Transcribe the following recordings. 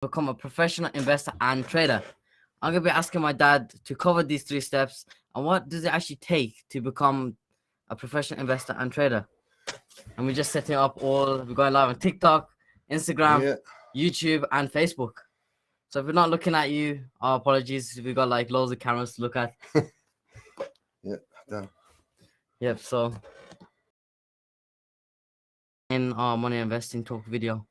become a professional investor and trader. I'm gonna be asking my dad to cover these 3 steps and what does it actually take to become a professional investor and trader. And we're just setting up we're going live on TikTok, Instagram, Yeah. YouTube, and Facebook. So if we're not looking at you, our apologies. We've got like loads of cameras to look at. Yeah. Damn. Yep, so in our money investing talk video.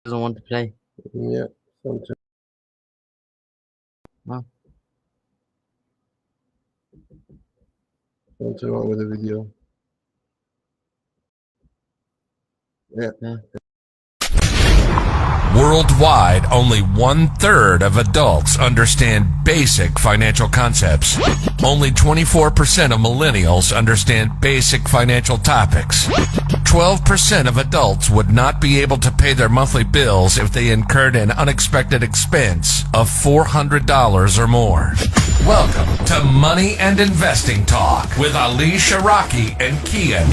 Doesn't want to play. Yeah. Something. No. Something wrong with the video. Yeah. Worldwide, only 1/3 of adults understand basic financial concepts. Only 24% of millennials understand basic financial topics. 12% of adults would not be able to pay their monthly bills if they incurred an unexpected expense of $400 or more. Welcome to Money and Investing Talk with Ali Shahraki and Kian.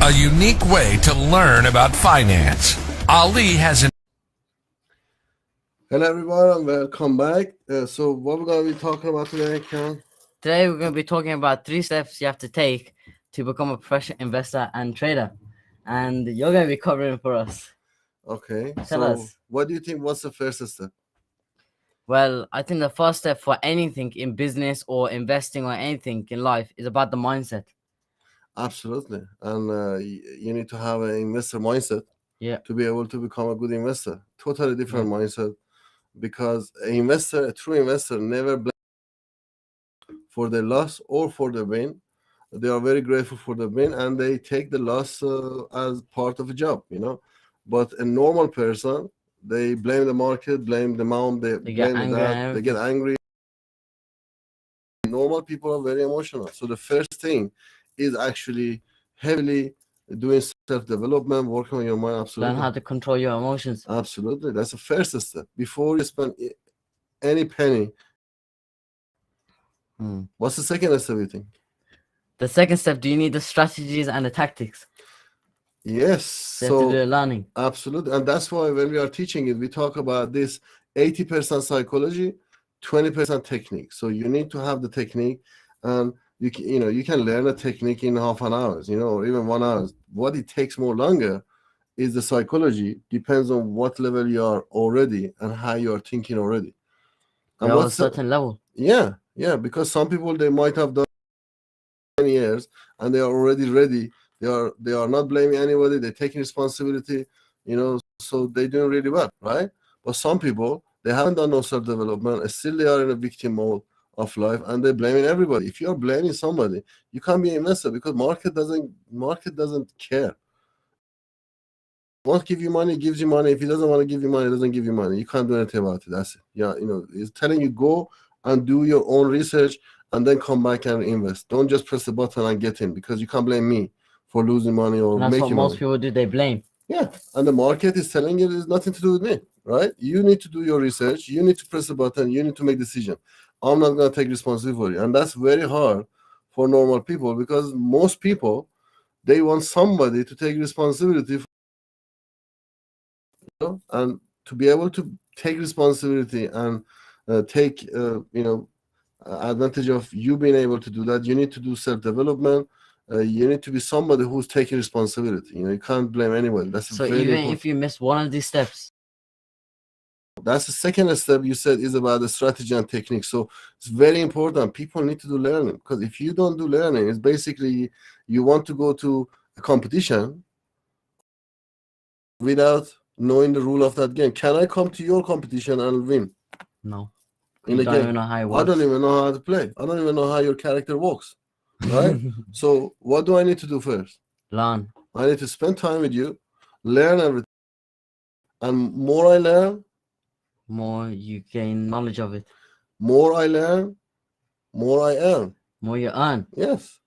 A unique way to learn about finance. Ali has an Hello, everyone, and welcome back. So, what we're going to be talking about today, Ken? Today we're going to be talking about 3 steps you have to take to become a professional investor and trader. And you're going to be covering for us. Okay. Tell us. What do you think? What's the first step? Well, I think the first step for anything in business or investing or anything in life is about the mindset. Absolutely. And you need to have an investor mindset to be able to become a good investor. Totally different mindset, because a true investor, never blames for their loss or for the win. They are very grateful for the win, and they take the loss as part of a job, But a normal person, they blame the market, blame the mom, they blame the dad, they get angry. Normal people are very emotional. So the first thing is actually heavily doing self-development, working on your mind. Absolutely. Learn how to control your emotions. Absolutely. That's the first step. Before you spend any penny. What's the second step, you think? The second step, do you need the strategies and the tactics? Yes. So to do learning. Absolutely. And that's why when we are teaching it, we talk about this 80% psychology, 20% technique. So you need to have the technique, and you can learn a technique in half an hour, or even 1 hour. What it takes more longer is the psychology. Depends on what level you are already and how you are thinking already. And what's a certain level? Yeah, because some people, they might have done 10 years and they are already ready. They are not blaming anybody. They're taking responsibility, so they're doing really well, right? But some people, they haven't done no self-development. Still, they are in a victim mode of life, and they're blaming everybody. If you are blaming somebody, you can't be an investor, because market doesn't care. Wants to give you money, gives you money. If he doesn't want to give you money, doesn't give you money. You can't do anything about it. That's it. Yeah, it's telling you go and do your own research and then come back and invest. Don't just press the button and get in, because you can't blame me for losing money or making money. That's what most people do. They blame. Yeah, and the market is telling you there's nothing to do with me, right? You need to do your research. You need to press the button. You need to make decision. I'm not going to take responsibility for you. And that's very hard for normal people, because most people, they want somebody to take responsibility for, and to be able to take responsibility and take advantage of you being able to do that, you need to do self-development. You need to be somebody who's taking responsibility. You can't blame anyone. That's so even important. If you miss one of these steps, that's the second step you said, is about the strategy and technique. So it's very important. People need to do learning, because if you don't do learning, it's basically you want to go to a competition without knowing the rule of that game. Can I come to your competition and win? No. In the game, even know how it works. I don't even know how to play. I don't even know how your character works. Right? So what do I need to do first? Learn. I need to spend time with you, learn everything, And more I learn, more you gain knowledge of it. more I learn, more I earn. More you earn. Yes.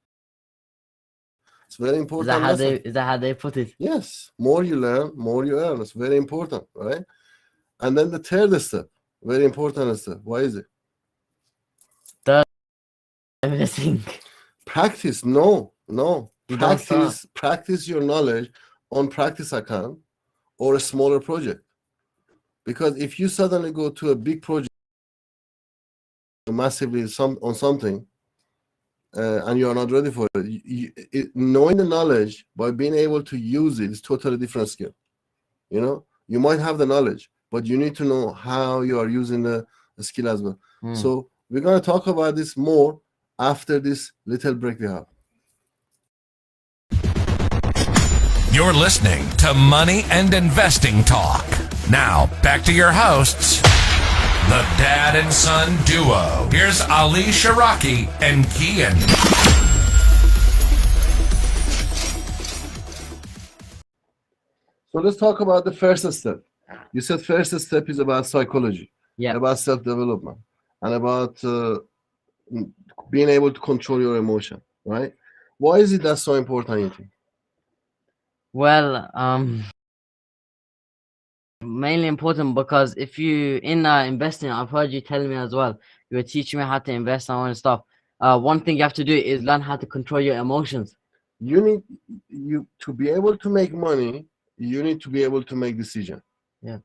It's very Is important that how lesson. is that how they put it? Yes. More you learn, more you earn. It's very important, right? And then the third step, very important step. Why is it? Everything. Practice. No. You don't start. Practice your knowledge on practice account or a smaller project. Because if you suddenly go to a big project massively on something and you are not ready for it, knowing the knowledge by being able to use it is totally different skill. You know, you might have the knowledge, but you need to know how you are using the skill as well. So we're going to talk about this more after this little break we have. You're listening to Money and Investing Talk. Now, back to your hosts, the dad and son duo. Here's Ali Shahraki and Kian. So let's talk about the first step. You said first step is about psychology, about self-development, and about being able to control your emotion, right? Why is it that's so important, you think? Well, mainly important because if you in investing, I've heard you telling me as well. You were teaching me how to invest and all that stuff. One thing you have to do is learn how to control your emotions. You to be able to make money, you need to be able to make decision. Yeah.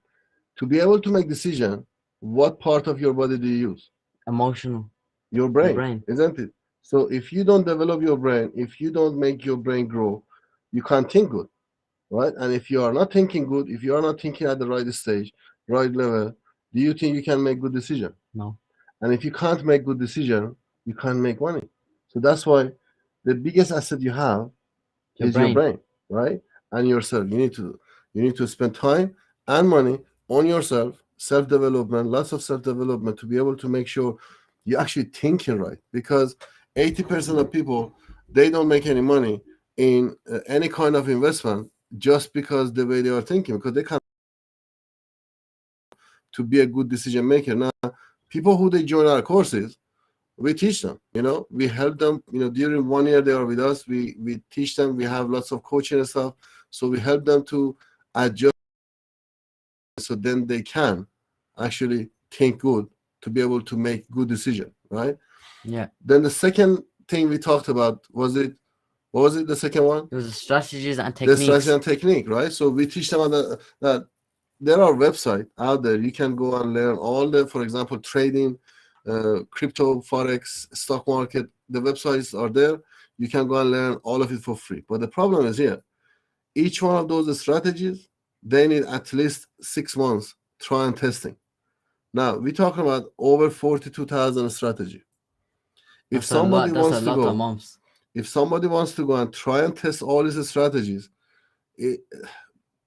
To be able to make decision, what part of your body do you use? Emotional. Your brain, isn't it? So if you don't develop your brain, if you don't make your brain grow, you can't think good, right? And if you are not thinking good, if you are not thinking at the right stage, right level, do you think you can make good decision? No. And if you can't make good decision, you can't make money. So that's why the biggest asset you have is your brain, right? And yourself. You need to spend time and money on yourself, self-development, lots of self-development to be able to make sure you're actually thinking right. Because 80% of people, they don't make any money in any kind of investment just because the way they are thinking, because they can't to be a good decision maker. Now, people who they join our courses, we teach them, we help them, during 1 year they are with us, we teach them, we have lots of coaching and stuff, so we help them to adjust so then they can actually think good to be able to make good decision, right? Yeah. Then the second thing we talked about what was it, the second one? It was the strategies and techniques. The strategy and technique, right? So we teach them that there are websites out there you can go and learn all the, for example, trading, crypto, forex, stock market. The websites are there. You can go and learn all of it for free. But the problem is here. Each one of those strategies, they need at least 6 months try and testing. Now we're talking about over 42,000 strategy. If somebody wants to go and try and test all these strategies, it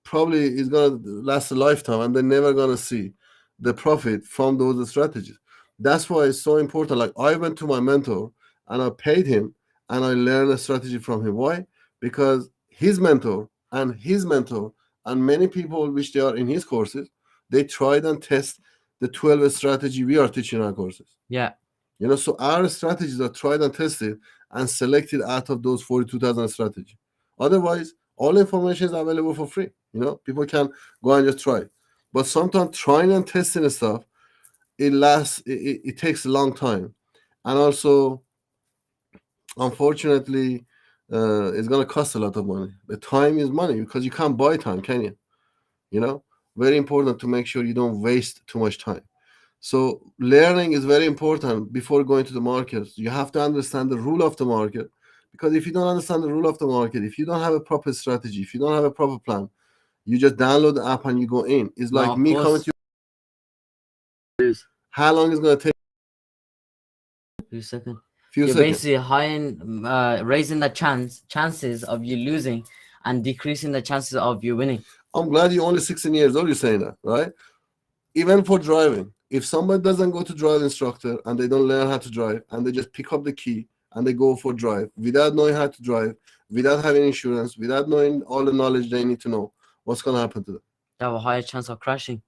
probably is gonna last a lifetime, and they're never gonna see the profit from those strategies. That's why it's so important. Like, I went to my mentor and I paid him and I learned a strategy from him. Why? Because his mentor and many people which they are in his courses, they tried and test the 12 strategy we are teaching our courses. Yeah. So our strategies are tried and tested and selected out of those 42,000 strategies. Otherwise, all information is available for free. People can go and just try. But sometimes trying and testing stuff, it takes a long time. And also, unfortunately, it's going to cost a lot of money. The time is money because you can't buy time, can you? Very important to make sure you don't waste too much time. So learning is very important before going to the market. You have to understand the rule of the market, because if you don't understand the rule of the market, if you don't have a proper strategy, if you don't have a proper plan, you just download the app and you go in. It's like me coming to you. How long is it going to take? Few seconds. You're basically raising the chances of you losing and decreasing the chances of you winning. I'm glad you're only 16 years old. You're saying that, right? Even for driving, if somebody doesn't go to drive instructor and they don't learn how to drive and they just pick up the key and they go for drive without knowing how to drive, without having insurance, without knowing all the knowledge they need to know, what's going to happen to them? They have a higher chance of crashing.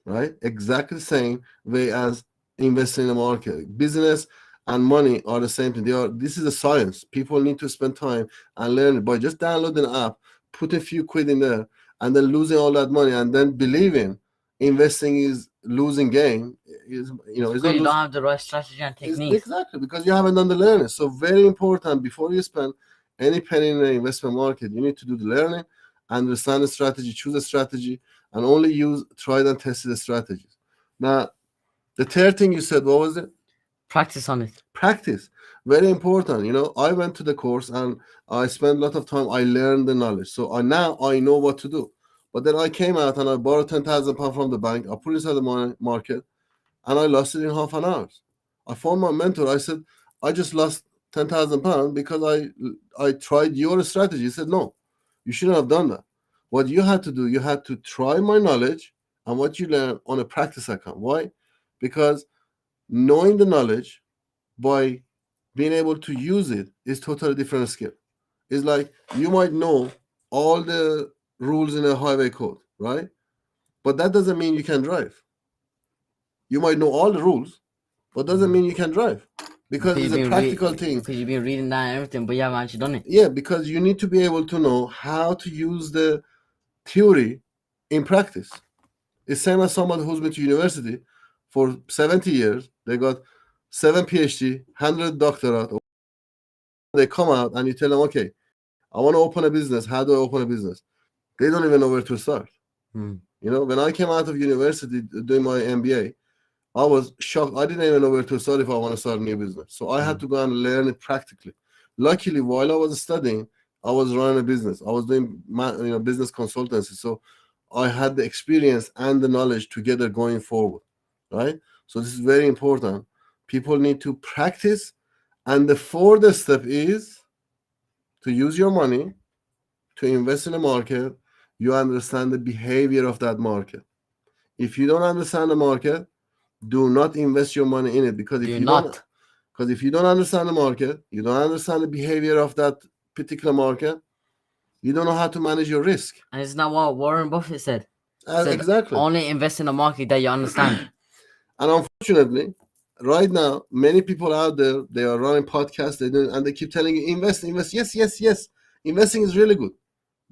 Right? Exactly the same way as investing in the market. Business and money are the same thing. This is a science. People need to spend time and learn it by just downloading an app, put a few quid in there, and then losing all that money, and then believing investing is losing game. Is it's not You don't have the right strategy and techniques. Exactly, because you haven't done the learning. So very important, before you spend any penny in the investment market, you need to do the learning, understand the strategy, choose a strategy, and only use tried and tested strategies. Now, the third thing you said, what was it? Practice on it. Practice. Very important. I went to the course and I spent a lot of time. I learned the knowledge. So now I know what to do. But then I came out and I borrowed £10,000 from the bank. I put it inside the market and I lost it in half an hour. I phoned my mentor. I said, I just lost £10,000 because I tried your strategy. He said, no, you shouldn't have done that. What you had to do, you had to try my knowledge and what you learn on a practice account. Why? Because knowing the knowledge by being able to use it is totally different skill. It's like you might know all the rules in a highway code, right? But that doesn't mean you can drive. You might know all the rules, but doesn't mean you can drive, because it's a practical thing. Because you've been reading that and everything, but you haven't actually done it. Yeah, because you need to be able to know how to use the theory in practice. It's same as someone who's been to university for 70 years. They got 7 PhD, 100 doctorate. They come out and you tell them, okay, I want to open a business. How do I open a business? They don't even know where to start. When I came out of university doing my MBA, I was shocked. I didn't even know where to start if I want to start a new business. So I had to go and learn it practically. Luckily, while I was studying, I was running a business. I was doing business consultancy. So I had the experience and the knowledge together going forward, right? So this is very important. People need to practice. And the fourth step is to use your money to invest in a market. You understand the behavior of that market. If you don't understand the market, do not invest your money in it, because if you don't understand the market, you don't understand the behavior of that particular market, you don't know how to manage your risk. And isn't that what Warren Buffett said? Exactly. Only invest in a market that you understand. And unfortunately, right now, many people out there, they are running podcasts, and they keep telling you, invest. Yes. Investing is really good.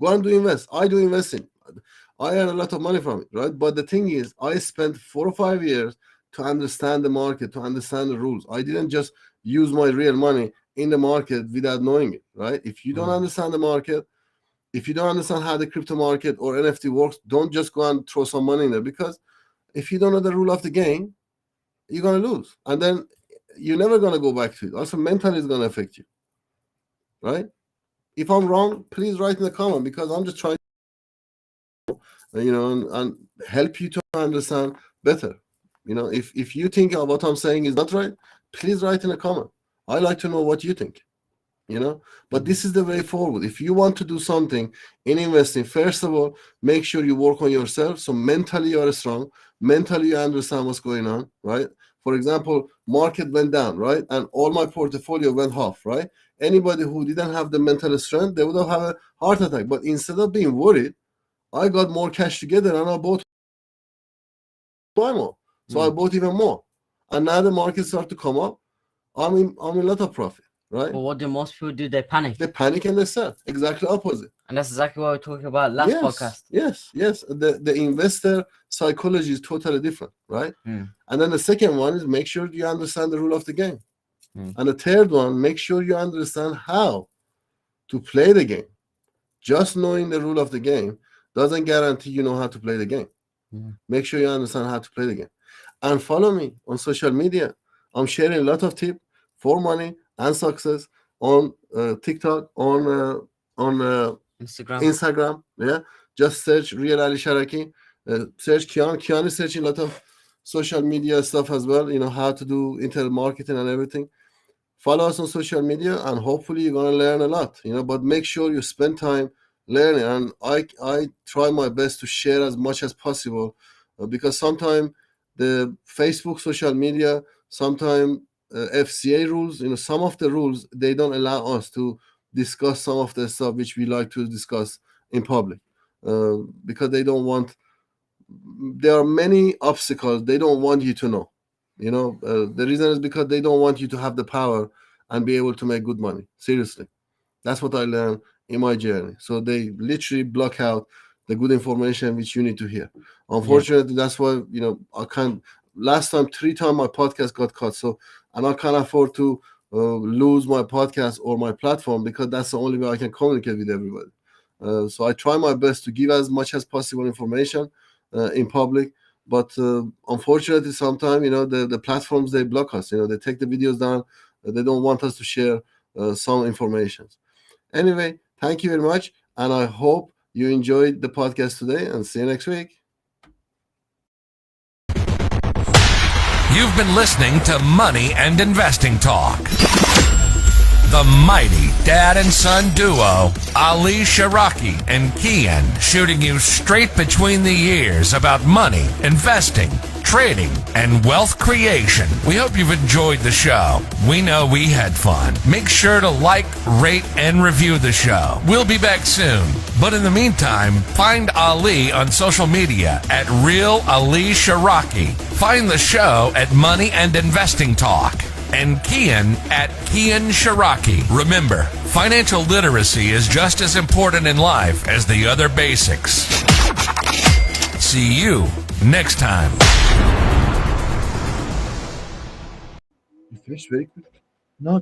Go and do invest. I do investing. I earn a lot of money from it, right? But the thing is, I spent 4 or 5 years to understand the market, to understand the rules. I didn't just use my real money in the market without knowing it, right? If you don't understand the market, if you don't understand how the crypto market or NFT works, don't just go and throw some money in there, because if you don't know the rule of the game, you're going to lose. And then you're never going to go back to it. Also, mentally, it's going to affect you, right? If I'm wrong, please write in the comment, because I'm just trying and help you to understand better. If you think what I'm saying is not right, please write in a comment. I like to know what you think. But this is the way forward. If you want to do something in investing, first of all, make sure you work on yourself. So mentally you are strong, mentally you understand what's going on, right? For example, market went down, right? And all my portfolio went half, right? Anybody who didn't have the mental strength, they would have had a heart attack. But instead of being worried, I got more cash together and I bought more. So I bought even more. And now the market start to come up. I'm in a lot of profit, right? But what do most people do? They panic. They panic and they sell. Exactly opposite. And that's exactly what we were talking about last podcast. Yes. The investor psychology is totally different, right? And then the second one is make sure you understand the rule of the game. And the third one, make sure you understand how to play the game. Just knowing the rule of the game doesn't guarantee you know how to play the game. Make sure you understand how to play the game. And follow me on social media. I'm sharing a lot of tips for money and success on TikTok, on Instagram. Yeah, just search Real Ali Shahraki. Search Kian. Kian is searching a lot of social media stuff as well. How to do internet marketing and everything. Follow us on social media, and hopefully you're gonna learn a lot. But make sure you spend time learning. And I try my best to share as much as possible, because sometimes the Facebook social media, sometimes FCA rules, some of the rules, they don't allow us to discuss some of the stuff which we like to discuss in public, because they don't want there are many obstacles they don't want you to know. The reason is because they don't want you to have the power and be able to make good money. Seriously, that's what I learned in my journey. So they literally block out the good information which you need to hear. Unfortunately, that's why I can't. Last time, 3 times my podcast got cut. So, and I can't afford to lose my podcast or my platform, because that's the only way I can communicate with everybody. So I try my best to give as much as possible information in public, but unfortunately, sometimes the platforms, they block us. They take the videos down. They don't want us to share some information. Anyway, thank you very much, and I hope you enjoyed the podcast today, and see you next week. You've been listening to Money and Investing Talk. The mighty dad and son duo, Ali Shahraki and Kian, shooting you straight between the ears about money, investing, trading, and wealth creation. We hope you've enjoyed the show. We know we had fun. Make sure to like, rate, and review the show. We'll be back soon. But in the meantime, find Ali on social media at Real Ali Shahraki. Find the show at Money and Investing Talk. And Kian at Kian Shahraki. Remember, financial literacy is just as important in life as the other basics. See you next time. You finished very quick. No,